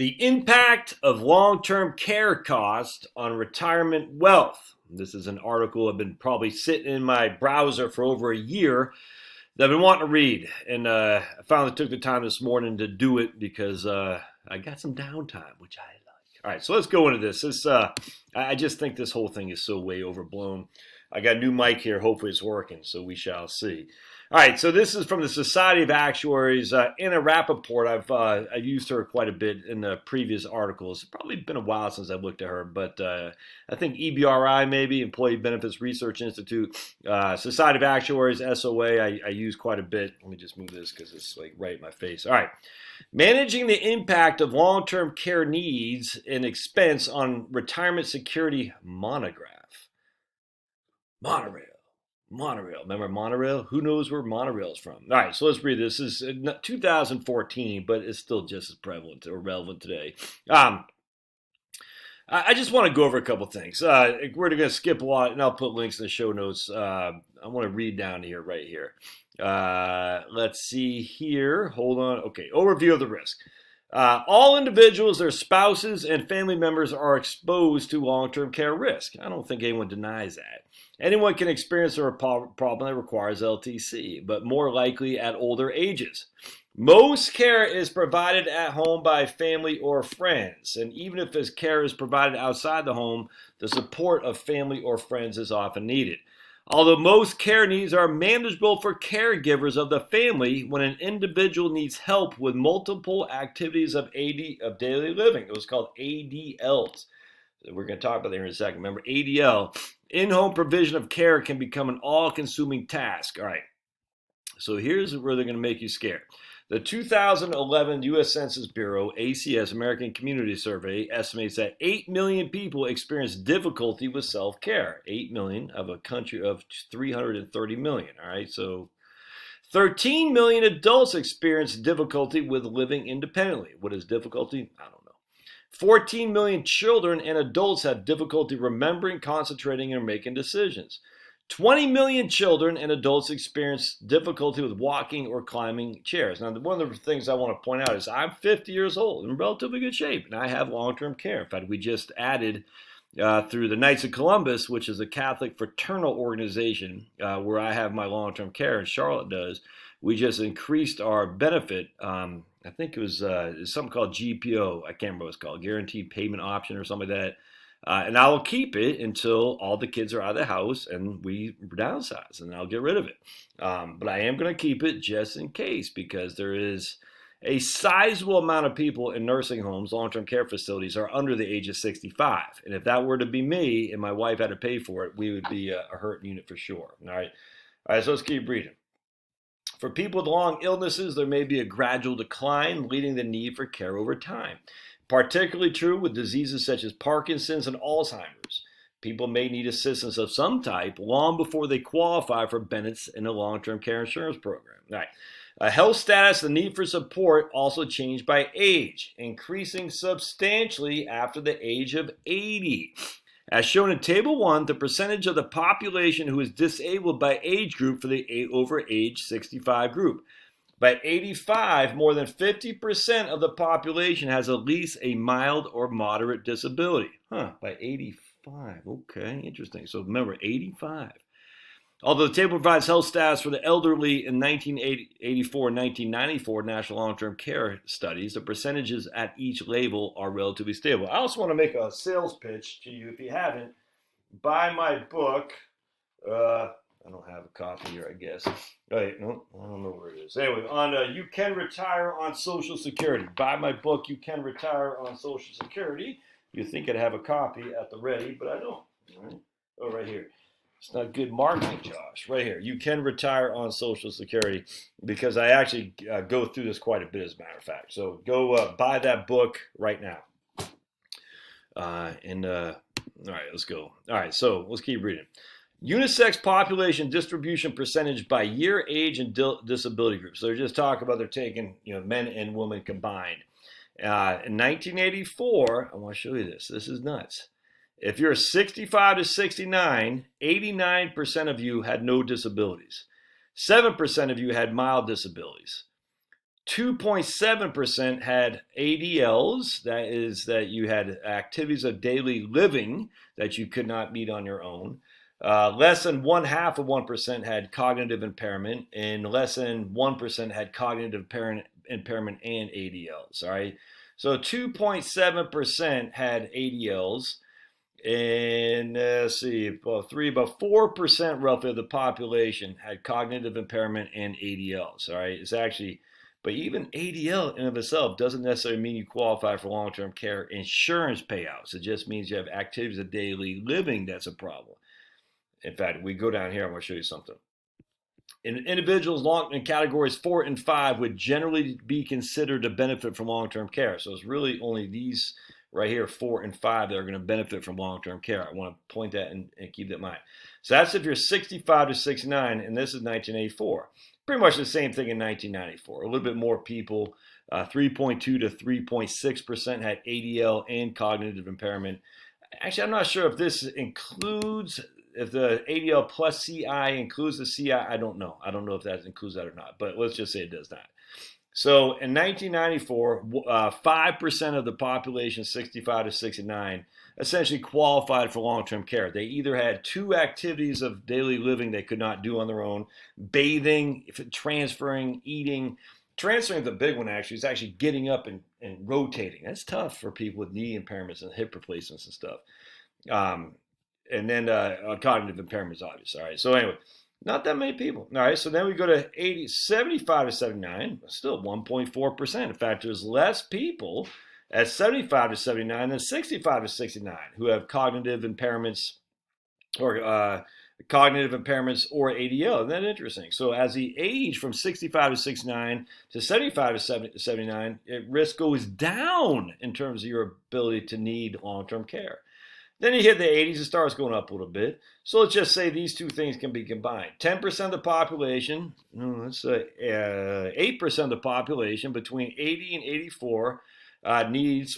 The impact of long-term care costs on retirement wealth. This is an article I've been probably sitting in my browser for over a year that I've been wanting to read. And I finally took the time this morning to do it because I got some downtime, which I like. All right, so let's go into this. I just think this whole thing is so way overblown. I got a new mic here. Hopefully it's working, so we shall see. All right, so this is from the Society of Actuaries. Anna Rappaport, I've used her quite a bit in the previous articles. It's probably been a while since I looked at her, but I think EBRI maybe, Employee Benefits Research Institute, Society of Actuaries, SOA, I use quite a bit. Let me just move this because it's like right in my face. All right. Managing the impact of long-term care needs and expense on retirement security monograph. Monorail. Remember monorail? Who knows where monorail is from? All right, so let's read this. This is 2014, but it's still just as prevalent or relevant today. I just want to go over a couple things. We're going to skip a lot, and I'll put links in the show notes. I want to read down here, right here. Let's see here. Hold on. Okay, overview of the risk. All individuals, their spouses, and family members are exposed to long-term care risk. I don't think anyone denies that. Anyone can experience a problem that requires LTC, but more likely at older ages. Most care is provided at home by family or friends, and even if this care is provided outside the home, the support of family or friends is often needed. Although most care needs are manageable for caregivers of the family, when an individual needs help with multiple activities of daily living, it was called ADLs. We're going to talk about that here in a second. Remember, ADL, in-home provision of care, can become an all-consuming task. All right, so here's where they're going to make you scared. The 2011 U.S. Census Bureau, ACS, American Community Survey, estimates that 8 million people experience difficulty with self-care. 8 million of a country of 330 million, all right? So 13 million adults experience difficulty with living independently. What is difficulty? I don't know. 14 million children and adults have difficulty remembering, concentrating, and making decisions. 20 million children and adults experience difficulty with walking or climbing chairs. Now, one of the things I want to point out is I'm 50 years old, in relatively good shape, and I have long-term care. In fact, we just added through the Knights of Columbus, which is a Catholic fraternal organization where I have my long-term care, and Charlotte does. We just increased our benefit. I think it was something called GPO. I can't remember what it's called, Guaranteed Payment Option or something like that. And I will keep it until all the kids are out of the house and we downsize, and I'll get rid of it. But I am going to keep it just in case, because there is a sizable amount of people in nursing homes, long-term care facilities, are under the age of 65. And if that were to be me and my wife had to pay for it, we would be a hurt unit for sure. All right, so let's keep reading. For people with long illnesses, there may be a gradual decline, leading the need for care over time. Particularly true with diseases such as Parkinson's and Alzheimer's. People may need assistance of some type long before they qualify for benefits in a long-term care insurance program. All right. Health status, the need for support also change by age, increasing substantially after the age of 80. As shown in Table 1, the percentage of the population who is disabled by age group for the over age 65 group. By 85, more than 50% of the population has at least a mild or moderate disability. By 85. Okay, interesting. So remember, 85. Although the table provides health status for the elderly in 1984 and 1994 National Long-Term Care studies, the percentages at each label are relatively stable. I also want to make a sales pitch to you. If you haven't, buy my book. I don't have a copy here, I guess. Wait, no, I don't know where it is. Anyway, on You Can Retire on Social Security. Buy my book, You Can Retire on Social Security. You think I'd have a copy at the ready, but I don't. All right. Oh, right here. It's not good marketing, Josh. Right here. You Can Retire on Social Security, because I actually go through this quite a bit, as a matter of fact. So go buy that book right now. All right, let's go. All right, so let's keep reading. Unisex population distribution percentage by year, age, and disability groups. So they're just talking about they're taking men and women combined. In 1984, I want to show you this. This is nuts. If you're 65 to 69, 89% of you had no disabilities. 7% of you had mild disabilities. 2.7% had ADLs, that is, that you had activities of daily living that you could not meet on your own. Less than 0.5% had cognitive impairment, and less than 1% had cognitive impairment and ADLs. All right, so 2.7% had ADLs, and let's see, about 4% roughly of the population had cognitive impairment and ADLs. All right, it's actually, but even ADL in of itself doesn't necessarily mean you qualify for long-term care insurance payouts. It just means you have activities of daily living that's a problem. In fact, we go down here, I'm going to show you something. Individuals in categories 4 and 5 would generally be considered to benefit from long-term care. So it's really only these right here, 4 and 5, that are going to benefit from long-term care. I want to point that and keep that in mind. So that's if you're 65 to 69, and this is 1984. Pretty much the same thing in 1994. A little bit more people, 3.2 to 3.6% had ADL and cognitive impairment. Actually, I'm not sure if this includes, if the ADL plus CI includes the CI. I don't know. I don't know if that includes that or not, but let's just say it does not. So in 1994, 5% of the population 65 to 69 essentially qualified for long-term care. They either had 2 activities of daily living they could not do on their own: bathing, transferring, eating. Transferring is the big one, actually. It's actually getting up and rotating. That's tough for people with knee impairments and hip replacements and stuff. And then cognitive impairments, obviously. All right, so anyway, not that many people. All right, so then we go to 75 to 79, still 1.4%. In fact, there's less people at 75 to 79 than 65 to 69 who have cognitive impairments or ADL. Isn't that interesting? So as the age from 65 to 69 to 75 to 79, risk goes down in terms of your ability to need long-term care. Then you hit the 80s, it starts going up a little bit. So let's just say these two things can be combined. 10% of the population, let's say 8% of the population between 80 and 84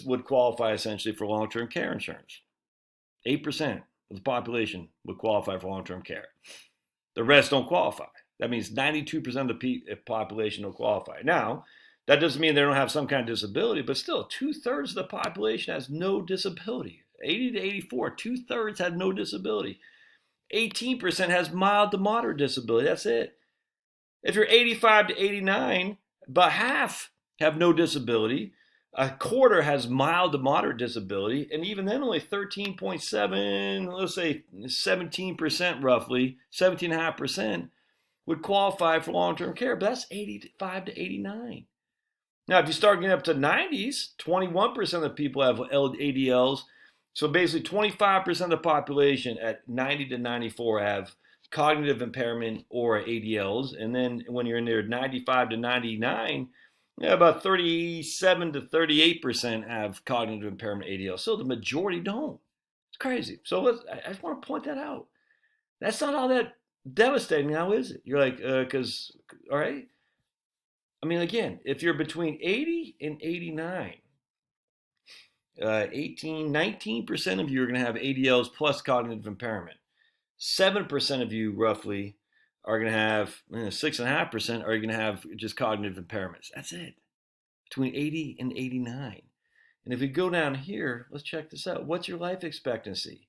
would qualify essentially for long-term care insurance. 8% of the population would qualify for long-term care. The rest don't qualify. That means 92% of the population don't qualify. Now, that doesn't mean they don't have some kind of disability, but still, 2/3 of the population has no disability. 80 to 84, 2/3 had no disability. 18% has mild to moderate disability. That's it. If you're 85 to 89, about half have no disability. A quarter has mild to moderate disability, and even then only 13.7, let's say 17% roughly, 17.5% would qualify for long-term care, but that's 85 to 89. Now, if you start getting up to 90s, 21% of people have ADLs. So basically 25% of the population at 90 to 94 have cognitive impairment or ADLs. And then when you're in there 95 to 99, about 37 to 38% have cognitive impairment ADL. So the majority don't. It's crazy. So I just want to point that out. That's not all that devastating now, is it? You're like, all right. I mean, again, if you're between 80 and 89, 19% of you are going to have ADLs plus cognitive impairment. 7% of you, roughly, are going to have, 6.5% are going to have just cognitive impairments. That's it. Between 80 and 89. And if we go down here, let's check this out. What's your life expectancy?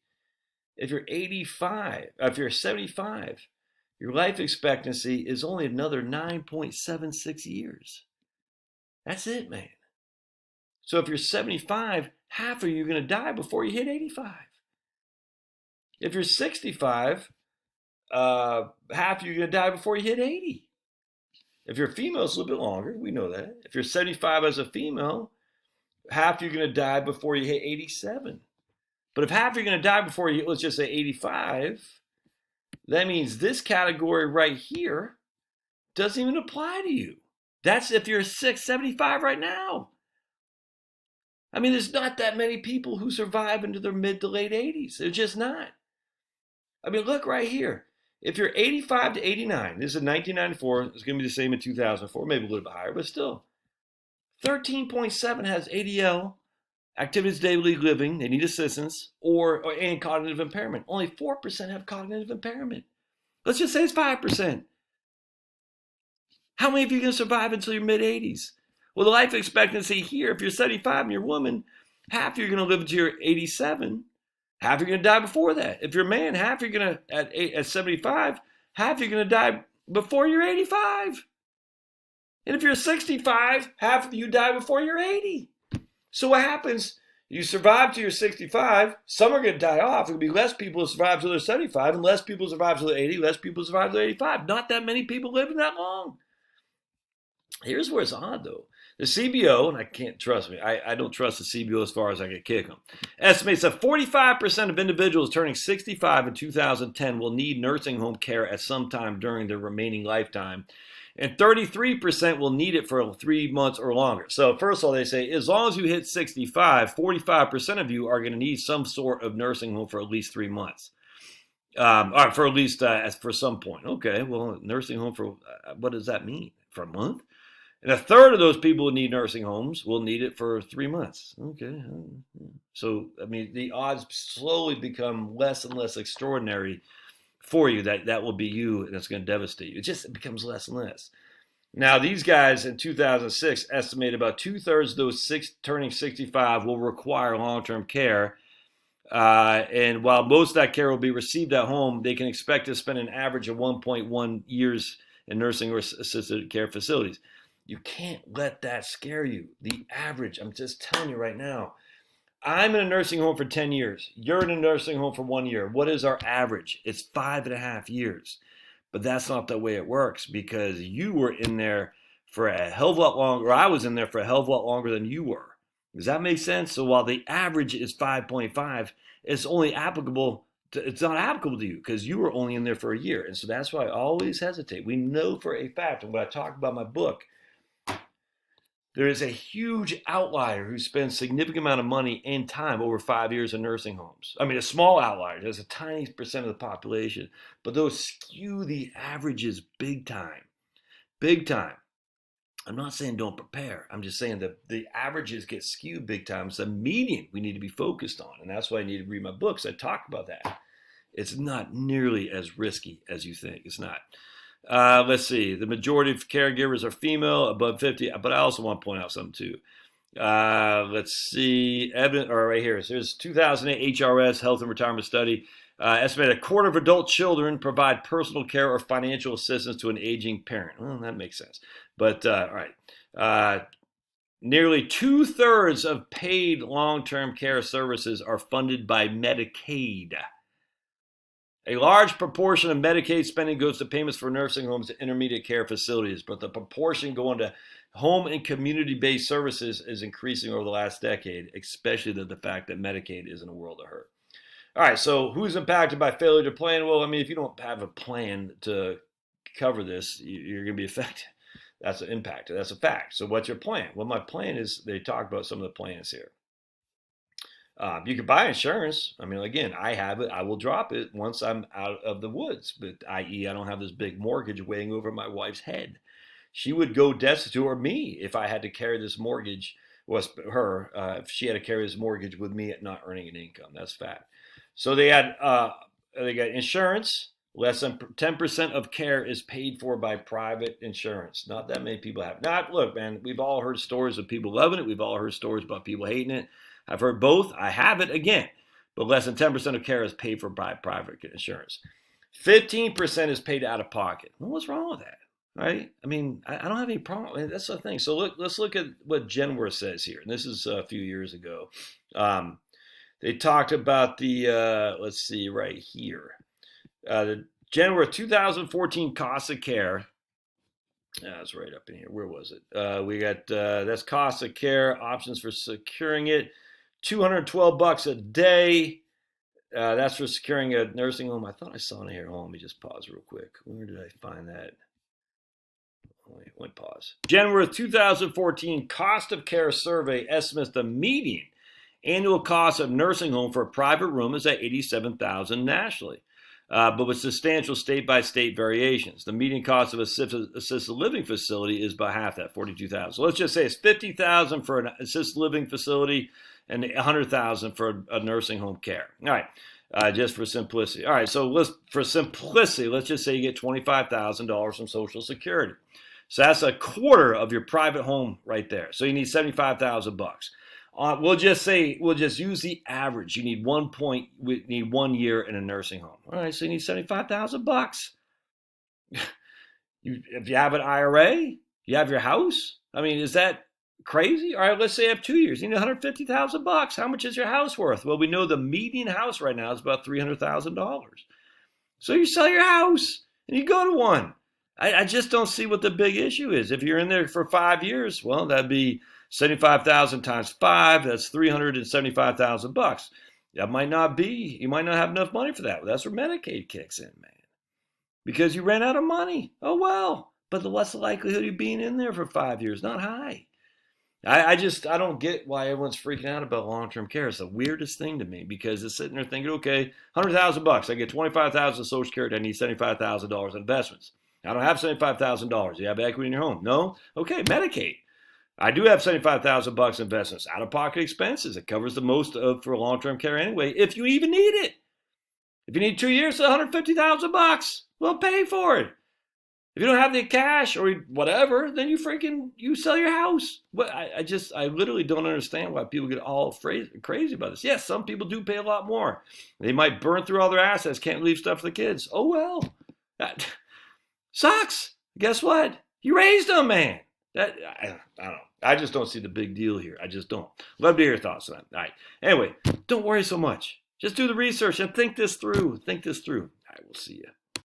If you're 85, if you're 75, your life expectancy is only another 9.76 years. That's it, man. So if you're 75, half of you are going to die before you hit 85. If you're 65, half of you are going to die before you hit 80. If you're a female, it's a little bit longer. We know that. If you're 75 as a female, half of you are going to die before you hit 87. But if half of you are going to die before you hit, let's just say 85, that means this category right here doesn't even apply to you. That's if you're 75 right now. I mean, there's not that many people who survive into their mid to late 80s. There's just not. I mean, look right here. If you're 85 to 89, this is 1994. It's going to be the same in 2004, maybe a little bit higher, but still. 13.7 has ADL, activities of daily living, they need assistance, and cognitive impairment. Only 4% have cognitive impairment. Let's just say it's 5%. How many of you are going to survive until your mid-80s? Well, the life expectancy here, if you're 75 and you're a woman, half you're going to live until you're 87. Half you're going to die before that. If you're a man, half you're going to, at 75, half you're going to die before you're 85. And if you're 65, half of you die before you're 80. So what happens? You survive till you're 65. Some are going to die off. It'll be less people who survive till they're 75, and less people survive till they're 80, less people survive till they're 85. Not that many people living that long. Here's where it's odd, though. The CBO, and I can't trust me, I don't trust the CBO as far as I can kick them, estimates that 45% of individuals turning 65 in 2010 will need nursing home care at some time during their remaining lifetime, and 33% will need it for 3 months or longer. So first of all, they say, as long as you hit 65, 45% of you are going to need some sort of nursing home for at least 3 months. Or for at least for some point. Okay, well, nursing home for, what does that mean? For a month? And a third of those people who need nursing homes will need it for 3 months. Okay. So, I mean, the odds slowly become less and less extraordinary for you that will be you, and it's going to devastate you. It becomes less and less. Now, these guys in 2006 estimated about 2/3 of those turning 65 will require long-term care. And while most of that care will be received at home, they can expect to spend an average of 1.1 years in nursing or assisted care facilities. You can't let that scare you. The average, I'm just telling you right now, I'm in a nursing home for 10 years. You're in a nursing home for 1 year. What is our average? It's 5.5 years. But that's not the way it works, because you were in there for a hell of a lot longer, or I was in there for a hell of a lot longer than you were. Does that make sense? So while the average is 5.5, it's only applicable it's not applicable to you because you were only in there for a year. And so that's why I always hesitate. We know for a fact, and when I talk about my book, there is a huge outlier who spends a significant amount of money and time over 5 years in nursing homes. I mean, a small outlier. There's a tiny percent of the population, but those skew the averages big time. Big time. I'm not saying don't prepare. I'm just saying that the averages get skewed big time. It's a median we need to be focused on, and that's why I need to read my books. I talk about that. It's not nearly as risky as you think. It's not. Let's see. The majority of caregivers are female, above 50. But I also want to point out something too. Let's see. Evidence, or right here. So there's 2008 HRS Health and Retirement Study. Estimated a quarter of adult children provide personal care or financial assistance to an aging parent. Well, that makes sense. But all right. Nearly 2/3 of paid long-term care services are funded by Medicaid. A large proportion of Medicaid spending goes to payments for nursing homes and intermediate care facilities, but the proportion going to home and community-based services is increasing over the last decade, especially the fact that Medicaid is in a world of hurt. All right, so who's impacted by failure to plan? Well, I mean, if you don't have a plan to cover this, you're going to be affected. That's an impact. That's a fact. So what's your plan? Well, my plan is, they talk about some of the plans here. You can buy insurance. I mean, again, I have it. I will drop it once I'm out of the woods. But i.e., I don't have this big mortgage weighing over my wife's head. She would go destitute, or me, if I had to carry this mortgage. Was her if she had to carry this mortgage with me at not earning an income. That's fact. So they got insurance. Less than 10% of care is paid for by private insurance. Not that many people have. Not look, man. We've all heard stories of people loving it. We've all heard stories about people hating it. I've heard both. I have it again. But less than 10% of care is paid for by private insurance. 15% is paid out of pocket. Well, what's wrong with that? Right? I mean, I don't have any problem. I mean, that's the thing. So let's look at what Genworth says here. And this is a few years ago. They talked about the, let's see, right here. The Genworth 2014 cost of care. That's right up in here. Where was it? We got, that's cost of care, options for securing it. $212 a day. That's for securing a nursing home. I thought I saw it here. Hold on, let me just pause real quick. Where did I find that? Wait, pause. Genworth 2014 cost of care survey estimates the median annual cost of nursing home for a private room is at $87,000 nationally, but with substantial state-by-state variations. The median cost of assisted living facility is about half that, $42,000. So let's just say it's $50,000 for an assisted living facility and $100,000 for a nursing home care. All right, just for simplicity. All right, so for simplicity, let's just say you get $25,000 from Social Security. So that's a quarter of your private home right there. So you need $75,000. We'll just use the average. You need 1 year in a nursing home. All right, so you need $75,000. If you have an IRA, you have your house. I mean, is that crazy? All right, let's say you have 2 years. You need $150,000. How much is your house worth? Well, we know the median house right now is about $300,000. So you sell your house and you go to one. I just don't see what the big issue is. If you're in there for 5 years, well, that'd be 75,000 times 5. That's $375,000. That might not be. You might not have enough money for that. That's where Medicaid kicks in, man. Because you ran out of money. Oh well. But what's the likelihood of you being in there for 5 years? Not high. I don't get why everyone's freaking out about long-term care. It's the weirdest thing to me because it's sitting there thinking, okay, $100,000. I get $25,000 Social Security. I need $75,000 in investments. I don't have $75,000. You have equity in your home? No? Okay, Medicaid. I do have $75,000 investments. Out-of-pocket expenses. It covers the most for long-term care anyway, if you even need it. If you need 2 years, $150,000. We'll pay for it. If you don't have the cash or whatever, then you sell your house. But I literally don't understand why people get all crazy about this. Yes, some people do pay a lot more. They might burn through all their assets, can't leave stuff for the kids. Oh well, that sucks. Guess what? You raised them, man. I don't know. I just don't see the big deal here. I just don't. Love to hear your thoughts on that. All right. Anyway, don't worry so much. Just do the research and think this through. Think this through. I will see you.